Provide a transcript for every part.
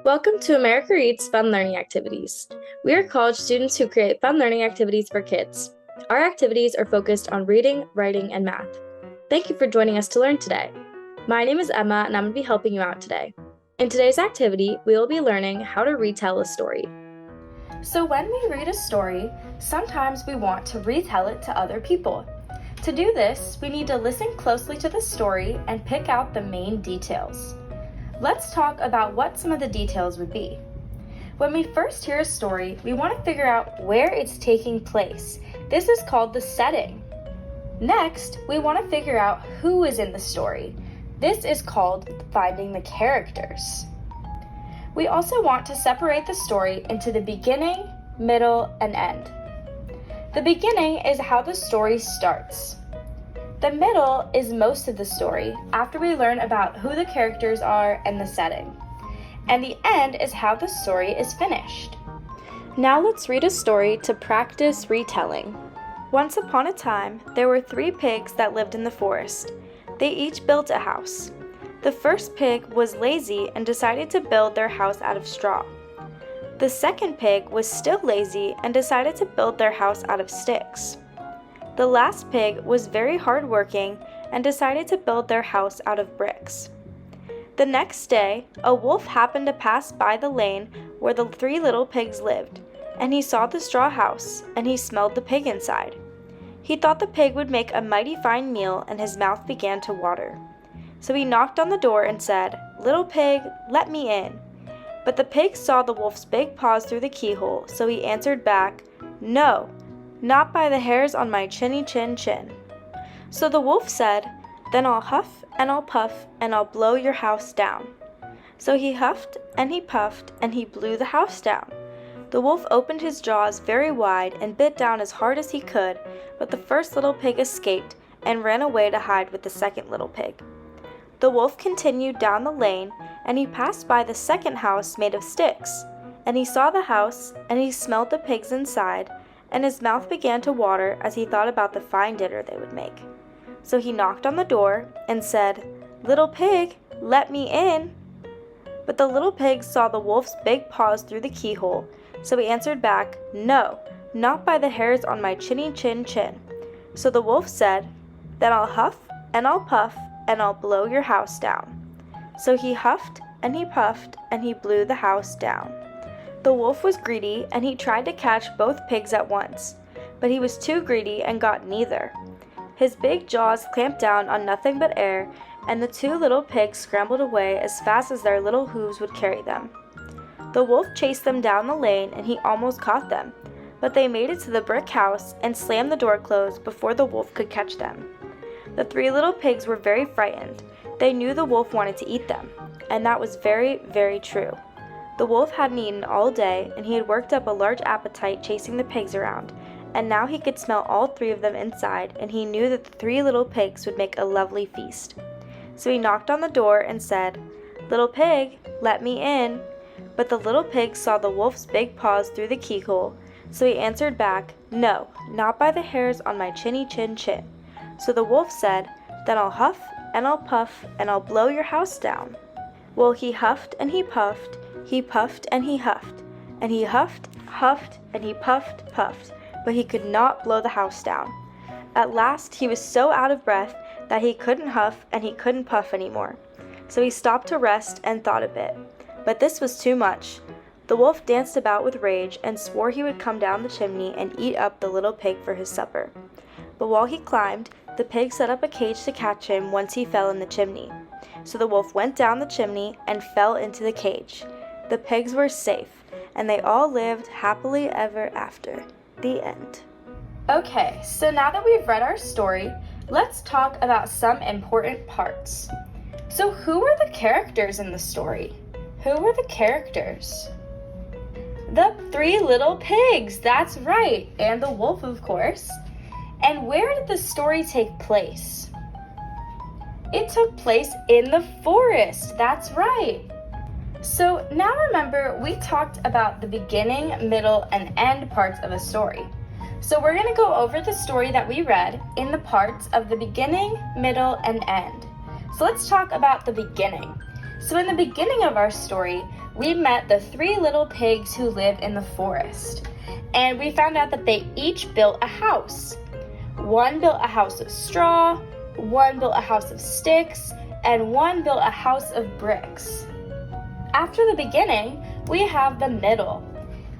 Welcome to America Reads Fun Learning Activities. We are college students who create fun learning activities for kids. Our activities are focused on reading, writing, and math. Thank you for joining us to learn today. My name is Emma, and I'm going to be helping you out today. In today's activity, we will be learning how to retell a story. So when we read a story, sometimes we want to retell it to other people. To do this, we need to listen closely to the story and pick out the main details. Let's talk about what some of the details would be. When we first hear a story, we want to figure out where it's taking place. This is called the setting. Next, we want to figure out who is in the story. This is called finding the characters. We also want to separate the story into the beginning, middle, and end. The beginning is how the story starts. The middle is most of the story, after we learn about who the characters are and the setting. And the end is how the story is finished. Now let's read a story to practice retelling. Once upon a time, there were 3 pigs that lived in the forest. They each built a house. The first pig was lazy and decided to build their house out of straw. The second pig was still lazy and decided to build their house out of sticks. The last pig was very hardworking and decided to build their house out of bricks. The next day, a wolf happened to pass by the lane where the 3 little pigs lived, and he saw the straw house, and he smelled the pig inside. He thought the pig would make a mighty fine meal, and his mouth began to water. So he knocked on the door and said, "Little pig, let me in." But the pig saw the wolf's big paws through the keyhole, so he answered back, "No, not by the hairs on my chinny chin chin." So the wolf said, "Then I'll huff and I'll puff and I'll blow your house down." So he huffed and he puffed and he blew the house down. The wolf opened his jaws very wide and bit down as hard as he could, but the first little pig escaped and ran away to hide with the second little pig. The wolf continued down the lane, and he passed by the second house made of sticks, and he saw the house, and he smelled the pigs inside, and his mouth began to water as he thought about the fine dinner they would make. So he knocked on the door and said, "Little pig, let me in." But the little pig saw the wolf's big paws through the keyhole, so he answered back, "No, not by the hairs on my chinny chin chin." So the wolf said, "Then I'll huff and I'll puff and I'll blow your house down." So he huffed and he puffed and he blew the house down. The wolf was greedy and he tried to catch both pigs at once, but he was too greedy and got neither. His big jaws clamped down on nothing but air, and the 2 little pigs scrambled away as fast as their little hooves would carry them. The wolf chased them down the lane and he almost caught them, but they made it to the brick house and slammed the door closed before the wolf could catch them. The 3 little pigs were very frightened. They knew the wolf wanted to eat them, and that was very, very true. The wolf hadn't eaten all day, and he had worked up a large appetite chasing the pigs around, and now he could smell all 3 of them inside, and he knew that the 3 little pigs would make a lovely feast. So he knocked on the door and said, "Little pig, let me in." But the little pig saw the wolf's big paws through the keyhole, so he answered back, "No, not by the hairs on my chinny chin chin." So the wolf said, "Then I'll huff and I'll puff and I'll blow your house down." Well, he huffed and he puffed and he huffed, and he huffed, and he puffed, but he could not blow the house down. At last he was so out of breath that he couldn't huff and he couldn't puff anymore. So he stopped to rest and thought a bit. But this was too much. The wolf danced about with rage and swore he would come down the chimney and eat up the little pig for his supper. But while he climbed, the pig set up a cage to catch him once he fell in the chimney. So the wolf went down the chimney and fell into the cage. The pigs were safe, and they all lived happily ever after. The end. Okay, so now that we've read our story, let's talk about some important parts. So who were the characters in the story? Who were the characters? The 3 little pigs, that's right, and the wolf, of course. And where did the story take place? It took place in the forest, that's right. So now remember, we talked about the beginning, middle, and end parts of a story. So we're going to go over the story that we read in the parts of the beginning, middle, and end. So let's talk about the beginning. So in the beginning of our story, we met the 3 little pigs who live in the forest. And we found out that they each built a house. One built a house of straw, one built a house of sticks, and one built a house of bricks. After the beginning, we have the middle.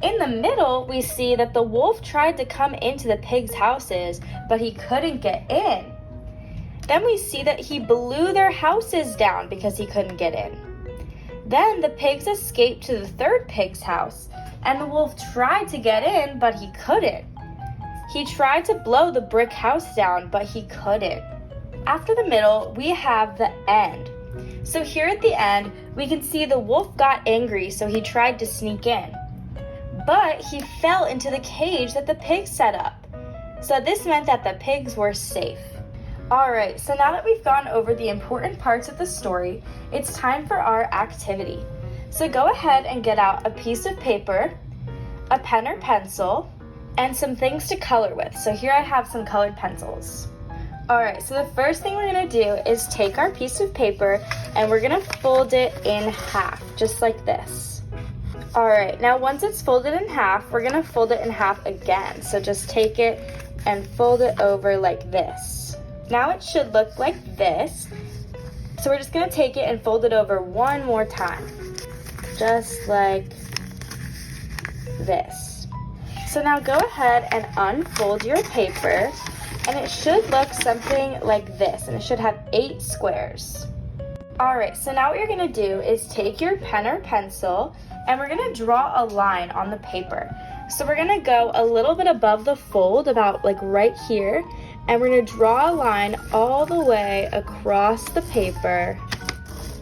In the middle, we see that the wolf tried to come into the pigs' houses, but he couldn't get in. Then we see that he blew their houses down because he couldn't get in. Then the pigs escaped to the 3rd pig's house, and the wolf tried to get in, but he couldn't. He tried to blow the brick house down, but he couldn't. After the middle, we have the end. So here at the end, we can see the wolf got angry, so he tried to sneak in. But he fell into the cage that the pigs set up. So this meant that the pigs were safe. Alright, so now that we've gone over the important parts of the story, it's time for our activity. So go ahead and get out a piece of paper, a pen or pencil, and some things to color with. So here I have some colored pencils. Alright, so the first thing we're going to do is take our piece of paper and we're going to fold it in half, just like this. Alright, now once it's folded in half, we're going to fold it in half again. So just take it and fold it over like this. Now it should look like this. So we're just going to take it and fold it over one more time. Just like this. So now go ahead and unfold your paper. And it should look something like this, and it should have 8 squares. Alright, so now what you're going to do is take your pen or pencil, and we're going to draw a line on the paper. So we're going to go a little bit above the fold, about like right here, and we're going to draw a line all the way across the paper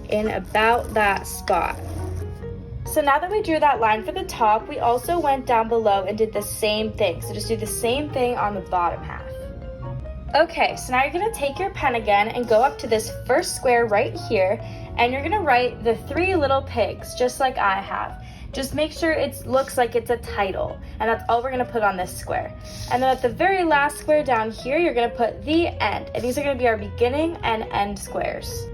in about that spot. So now that we drew that line for the top, we also went down below and did the same thing. So just do the same thing on the bottom half. Okay, so now you're going to take your pen again and go up to this first square right here, and you're going to write the 3 little pigs, just like I have. Just make sure it looks like it's a title, and that's all we're going to put on this square. And then at the very last square down here, you're going to put the end, and these are going to be our beginning and end squares.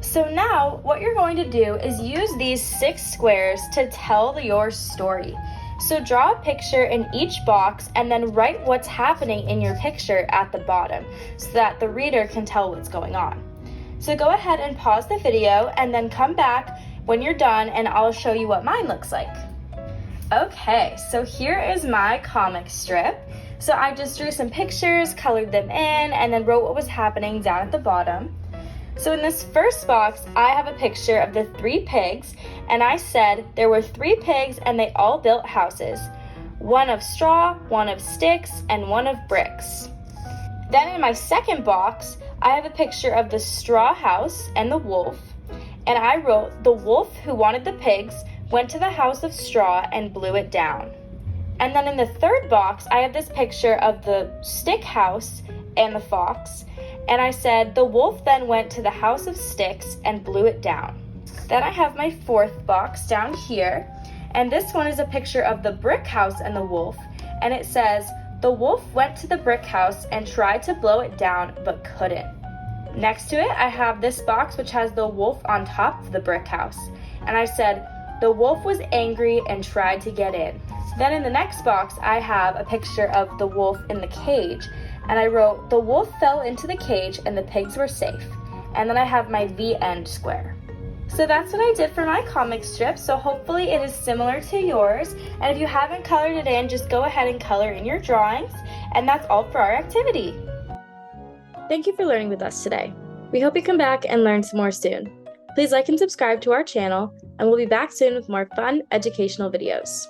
So now, what you're going to do is use these 6 squares to tell your story. So draw a picture in each box and then write what's happening in your picture at the bottom so that the reader can tell what's going on. So go ahead and pause the video and then come back when you're done and I'll show you what mine looks like. Okay, so here is my comic strip. So I just drew some pictures, colored them in, and then wrote what was happening down at the bottom. So in this first box, I have a picture of the 3 pigs, and I said there were 3 pigs and they all built houses. One of straw, one of sticks, and one of bricks. Then in my second box, I have a picture of the straw house and the wolf, and I wrote the wolf who wanted the pigs went to the house of straw and blew it down. And then in the third box, I have this picture of the stick house and the fox, and I said the wolf then went to the house of sticks and blew it down. Then I have my fourth box down here, and this one is a picture of the brick house and the wolf, and it says the wolf went to the brick house and tried to blow it down but couldn't. Next to it, I have this box which has the wolf on top of the brick house, and I said the wolf was angry and tried to get in. Then in the next box, I have a picture of the wolf in the cage, and I wrote, the wolf fell into the cage and the pigs were safe. And then I have my the end square. So that's what I did for my comic strip, so hopefully it is similar to yours. And if you haven't colored it in, just go ahead and color in your drawings. And that's all for our activity. Thank you for learning with us today. We hope you come back and learn some more soon. Please like and subscribe to our channel, and we'll be back soon with more fun educational videos.